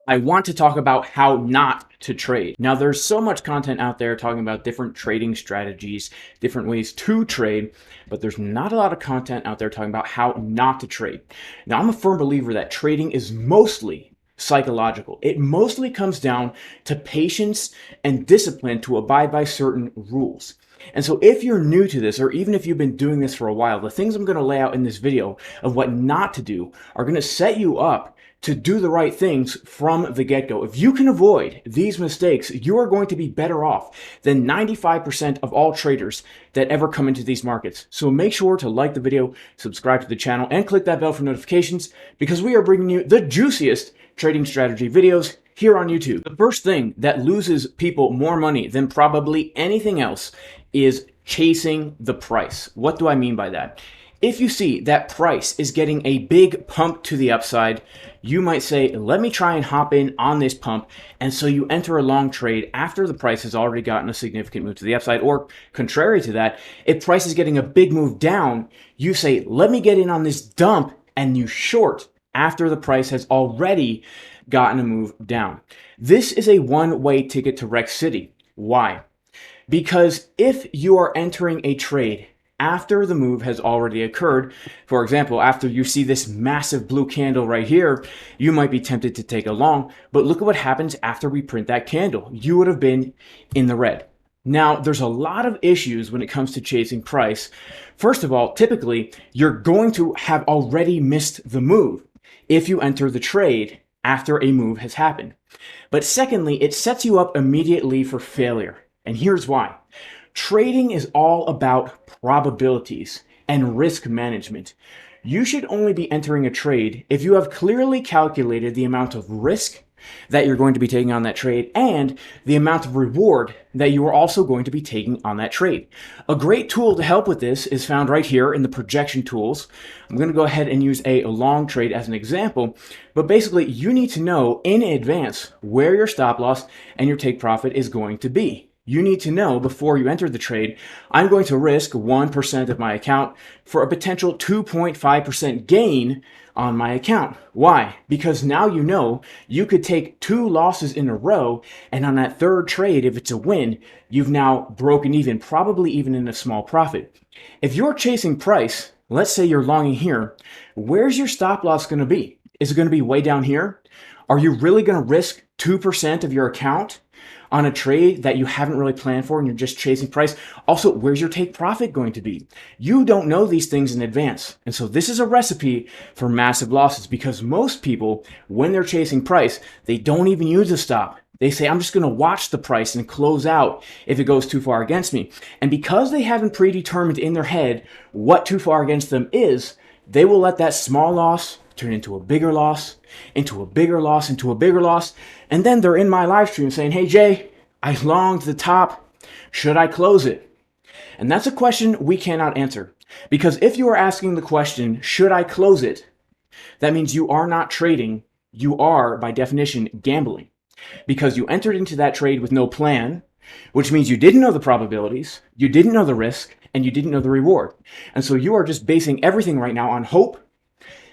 I want to talk about how not to trade. Now, there's so much content out there talking about different trading strategies, different ways to trade, but there's not a lot of content out there talking about how not to trade. Now, I'm a firm believer that trading is mostly psychological. It mostly comes down to patience and discipline to abide by certain rules. And so if you're new to this, or even if you've been doing this for a while, the things I'm going to lay out in this video of what not to do are going to set you up to do the right things from the get-go. If you can avoid these mistakes, you are going to be better off than 95% of all traders that ever come into these markets. So make sure to like the video, subscribe to the channel, and click that bell for notifications, because we are bringing you the juiciest trading strategy videos here on YouTube. The first thing that loses people more money than probably anything else is chasing the price. What do I mean by that? If you see that price is getting a big pump to the upside, you might say, let me try and hop in on this pump. And so you enter a long trade after the price has already gotten a significant move to the upside. Or contrary to that, if price is getting a big move down, you say, let me get in on this dump, and you short after the price has already gotten a move down. This is a one-way ticket to Wreck City. Why? Because if you are entering a trade after the move has already occurred, for example, after you see this massive blue candle right here, you might be tempted to take a long, but look at what happens after we print that candle. You would have been in the red. Now, there's a lot of issues when it comes to chasing price. First of all, typically, you're going to have already missed the move if you enter the trade after a move has happened. But secondly, it sets you up immediately for failure. And here's why. Trading is all about probabilities and risk management. You should only be entering a trade if you have clearly calculated the amount of risk that you're going to be taking on that trade and the amount of reward that you are also going to be taking on that trade. A great tool to help with this is found right here in the projection tools. I'm going to go ahead and use a long trade as an example, but basically you need to know in advance where your stop loss and your take profit is going to be. You need to know before you enter the trade, I'm going to risk 1% of my account for a potential 2.5% gain on my account. Why? Because now you know you could take 2 losses in a row, and on that third trade, if it's a win, you've now broken even, probably even in a small profit. If you're chasing price, let's say you're longing here, where's your stop loss going to be? Is it going to be way down here? Are you really going to risk 2% of your account on a trade that you haven't really planned for and you're just chasing price? Also, where's your take profit going to be? You don't know these things in advance. And so this is a recipe for massive losses, because most people, when they're chasing price, they don't even use a stop. They say, I'm just going to watch the price and close out if it goes too far against me. And because they haven't predetermined in their head what too far against them is, they will let that small loss turn into a bigger loss, into a bigger loss, into a bigger loss. And then they're in my live stream saying, hey, Jay, I longed the top. Should I close it? And that's a question we cannot answer. Because if you are asking the question, should I close it? That means you are not trading. You are, by definition, gambling. Because you entered into that trade with no plan, which means you didn't know the probabilities, you didn't know the risk, and you didn't know the reward. And so you are just basing everything right now on hope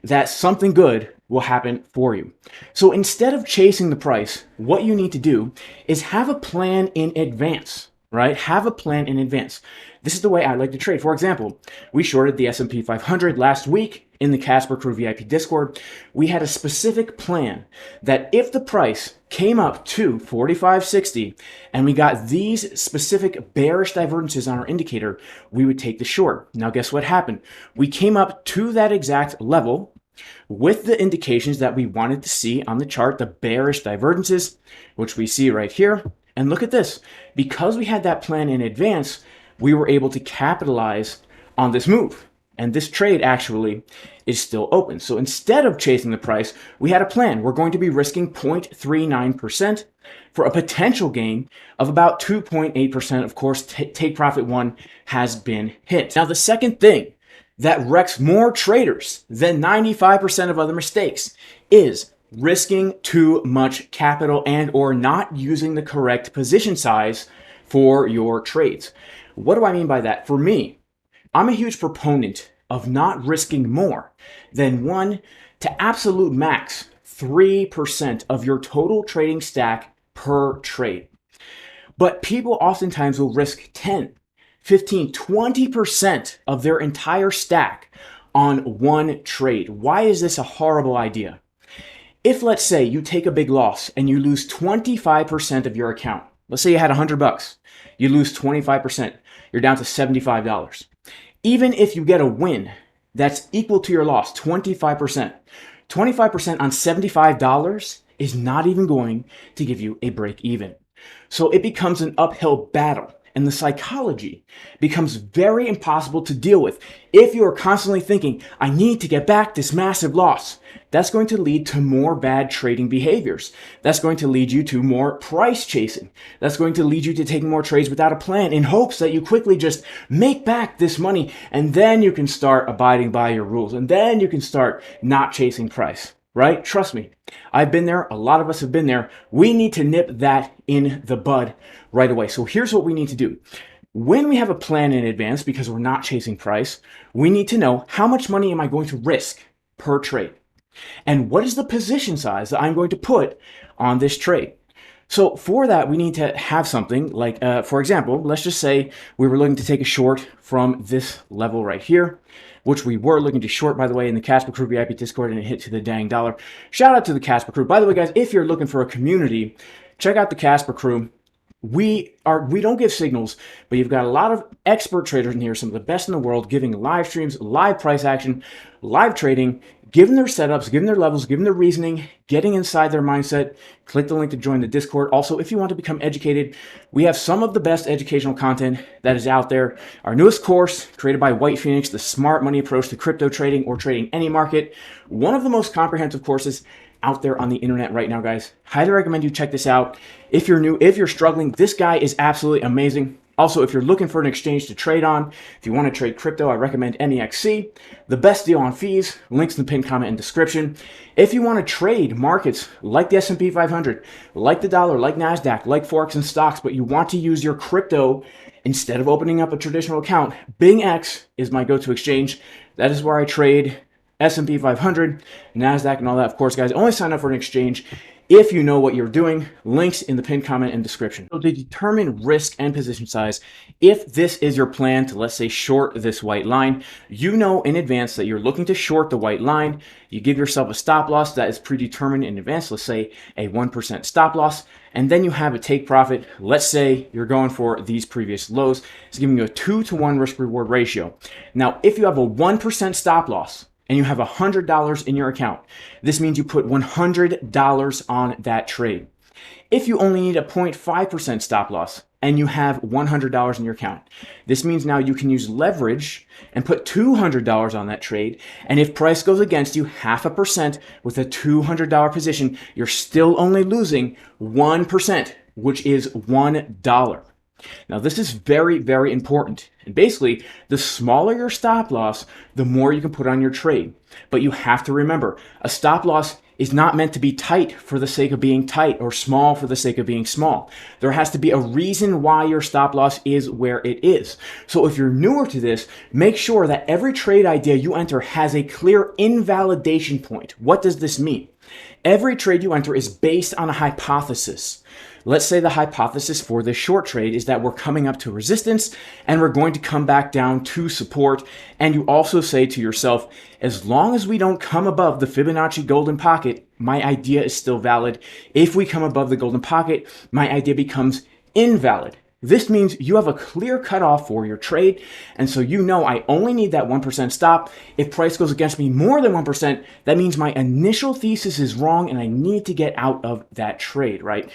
that something good will happen for you. So instead of chasing the price, what you need to do is have a plan in advance, right? Have a plan in advance. This is the way I like to trade. For example, we shorted the S&P 500 last week in the Casper Crew VIP Discord. We had a specific plan that if the price came up to 45.60 and we got these specific bearish divergences on our indicator, we would take the short. Now, guess what happened? We came up to that exact level with the indications that we wanted to see on the chart, the bearish divergences, which we see right here. And look at this. Because we had that plan in advance, we were able to capitalize on this move. And this trade actually is still open. So instead of chasing the price, we had a plan. We're going to be risking 0.39% for a potential gain of about 2.8%. Of course, take profit 1 has been hit. Now, the second thing that wrecks more traders than 95% of other mistakes is risking too much capital and or not using the correct position size for your trades. What do I mean by that? For me, I'm a huge proponent of not risking more than 1 to absolute max 3% of your total trading stack per trade. But people oftentimes will risk 10, 15, 20% of their entire stack on one trade. Why is this a horrible idea? If, let's say, you take a big loss and you lose 25% of your account, let's say you had $100, you lose 25%, you're down to $75. Even if you get a win that's equal to your loss, 25%, 25% on $75 is not even going to give you a break even. So it becomes an uphill battle, and the psychology becomes very impossible to deal with. If you are constantly thinking, I need to get back this massive loss, that's going to lead to more bad trading behaviors. That's going to lead you to more price chasing. That's going to lead you to taking more trades without a plan in hopes that you quickly just make back this money, and then you can start abiding by your rules, and then you can start not chasing price. Right? Trust me, I've been there. A lot of us have been there. We need to nip that in the bud right away. So here's what we need to do. When we have a plan in advance, because we're not chasing price, we need to know how much money am I going to risk per trade? And what is the position size that I'm going to put on this trade? So for that, we need to have something like, for example, let's just say we were looking to take a short from this level right here, which we were looking to short, by the way, in the Casper Crew VIP Discord, and it hit to the dang dollar. Shout out to the Casper Crew. By the way, guys, if you're looking for a community, check out the Casper Crew. We don't give signals, but you've got a lot of expert traders in here, some of the best in the world, giving live streams, live price action, live trading, giving their setups, giving their levels, giving their reasoning, getting inside their mindset. Click the link to join the Discord. Also, if you want to become educated, we have some of the best educational content that is out there. Our newest course, created by PHEMEX, the Smart Money Approach to Crypto Trading or Trading Any Market. One of the most comprehensive courses out there on the internet right now, guys. Highly recommend you check this out. If you're new, if you're struggling, this guy is absolutely amazing. Also, if you're looking for an exchange to trade on, if you want to trade crypto, I recommend MEXC. The best deal on fees, links in the pinned comment and description. If you want to trade markets like the S&P 500, like the dollar, like NASDAQ, like Forex and stocks, but you want to use your crypto instead of opening up a traditional account, ByBit is my go-to exchange. That is where I trade S&P 500, NASDAQ, and all that. Of course, guys, only sign up for an exchange if you know what you're doing. Links in the pinned comment and description. So to determine risk and position size, if this is your plan to, let's say, short this white line, you know in advance that you're looking to short the white line. You give yourself a stop loss that is predetermined in advance, let's say a 1% stop loss, and then you have a take profit. Let's say you're going for these previous lows. It's giving you a 2-to-1 risk reward ratio. Now, if you have a 1% stop loss, and you have $100 in your account, this means you put $100 on that trade. If you only need a 0.5% stop loss and you have $100 in your account, this means now you can use leverage and put $200 on that trade. And if price goes against you 0.5% with a $200 position, you're still only losing 1%, which is $1. Now, this is very, very important. And basically, the smaller your stop loss, the more you can put on your trade. But you have to remember, a stop loss is not meant to be tight for the sake of being tight or small for the sake of being small. There has to be a reason why your stop loss is where it is. So if you're newer to this, make sure that every trade idea you enter has a clear invalidation point. What does this mean? Every trade you enter is based on a hypothesis. Let's say the hypothesis for this short trade is that we're coming up to resistance and we're going to come back down to support. And you also say to yourself, as long as we don't come above the Fibonacci golden pocket, my idea is still valid. If we come above the golden pocket, my idea becomes invalid. This means you have a clear cutoff for your trade. And so you know I only need that 1% stop. If price goes against me more than 1%, that means my initial thesis is wrong and I need to get out of that trade, right?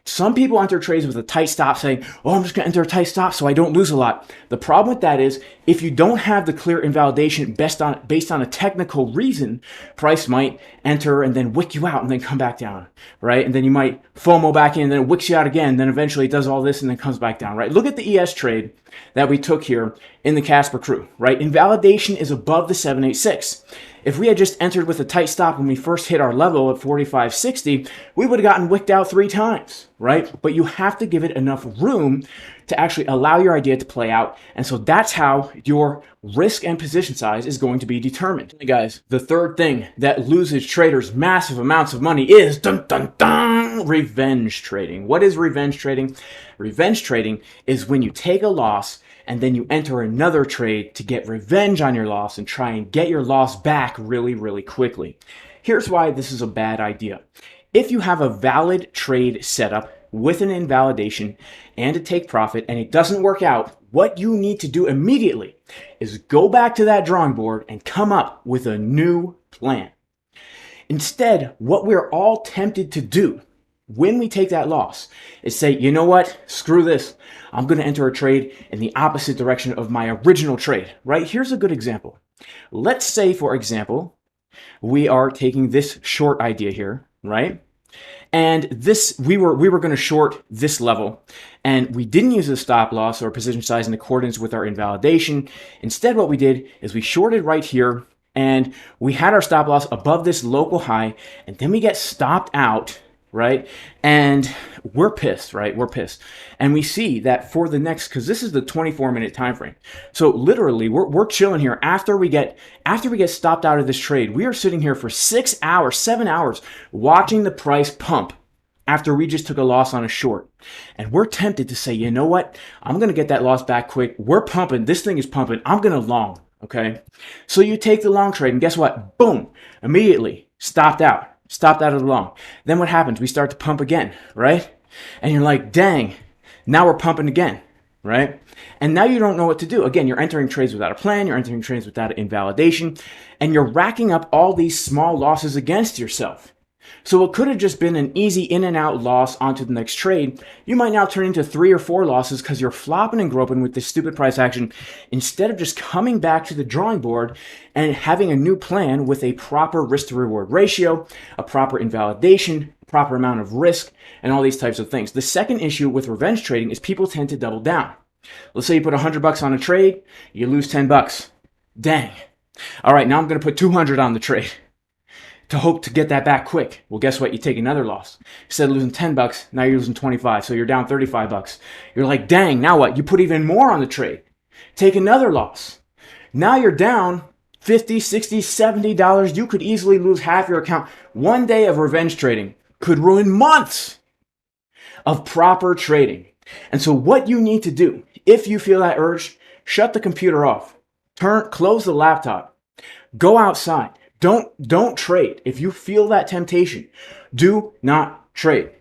Some people enter trades with a tight stop saying, oh, I'm just going to enter a tight stop so I don't lose a lot. The problem with that is if you don't have the clear invalidation based on a technical reason, price might enter and then wick you out and then come back down, right? And then you might FOMO back in and then it wicks you out again. Then eventually it does all this and then comes back down, right? Look at the ES trade that we took here in the Casper Crew, right? Invalidation is above the 786. If we had just entered with a tight stop when we first hit our level at 45.60, we would have gotten wicked out 3 times, right? But you have to give it enough room to actually allow your idea to play out. And so that's how your risk and position size is going to be determined. Hey guys, the third thing that loses traders massive amounts of money is dun, dun, dun, revenge trading. What is revenge trading? Revenge trading is when you take a loss and then you enter another trade to get revenge on your loss and try and get your loss back really, really quickly. Here's why this is a bad idea. If you have a valid trade setup with an invalidation and a take profit and it doesn't work out, what you need to do immediately is go back to that drawing board and come up with a new plan. Instead, what we're all tempted to do when we take that loss is say, you know what, screw this. I'm going to enter a trade in the opposite direction of my original trade, right? Here's a good example. Let's say, for example, we are taking this short idea here, right? And this, we were going to short this level, and we didn't use a stop loss or position size in accordance with our invalidation. Instead, what we did is we shorted right here, and we had our stop loss above this local high, and then we get stopped out, right? And we're pissed, right? We're pissed. And we see that for the next, because this is the 24-minute time frame. So literally, we're chilling here after we get stopped out of this trade. We are sitting here for 6 hours, 7 hours, watching the price pump after we just took a loss on a short. And we're tempted to say, you know what? I'm going to get that loss back quick. We're pumping. This thing is pumping. I'm going to long, okay? So you take the long trade, and guess what? Boom, immediately stopped out. Stopped out of the long. Then what happens? We start to pump again, right? And you're like, dang, now we're pumping again, right? And now you don't know what to do. Again, you're entering trades without a plan. You're entering trades without invalidation. And you're racking up all these small losses against yourself. So it could have just been an easy in and out loss onto the next trade. You might now turn into 3 or 4 losses because you're flopping and groping with this stupid price action instead of just coming back to the drawing board and having a new plan with a proper risk to reward ratio, a proper invalidation, proper amount of risk, and all these types of things. The second issue with revenge trading is people tend to double down. Let's say you put $100 on a trade, you lose $10. Dang. All right, now I'm going to put $200 on the trade to hope to get that back quick. Well, guess what? You take another loss. Instead of losing $10, now you're losing 25, so you're down $35. You're like, dang, now what? You put even more on the trade. Take another loss. Now you're down $50, $60, $70. You could easily lose half your account. One day of revenge trading could ruin months of proper trading. And so what you need to do, if you feel that urge, shut the computer off. Close the laptop. Go outside. Don't trade. If you feel that temptation, do not trade.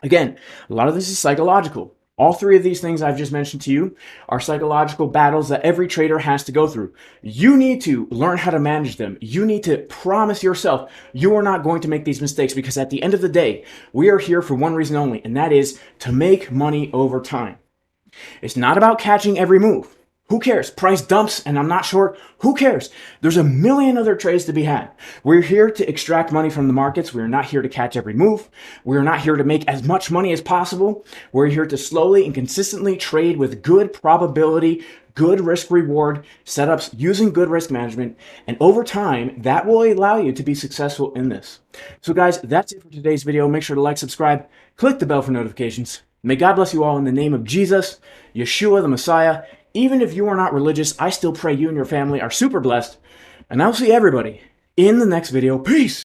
Again, a lot of this is psychological. All 3 of these things I've just mentioned to you are psychological battles that every trader has to go through. You need to learn how to manage them. You need to promise yourself you are not going to make these mistakes, because at the end of the day, we are here for one reason only, and that is to make money over time. It's not about catching every move. Who cares? Price dumps and I'm not short. Who cares? There's a million other trades to be had. We're here to extract money from the markets. We're not here to catch every move. We're not here to make as much money as possible. We're here to slowly and consistently trade with good probability, good risk reward setups using good risk management. And over time, that will allow you to be successful in this. So guys, that's it for today's video. Make sure to like, subscribe, click the bell for notifications. May God bless you all in the name of Jesus, Yeshua, the Messiah. Even if you are not religious, I still pray you and your family are super blessed. And I'll see everybody in the next video. Peace!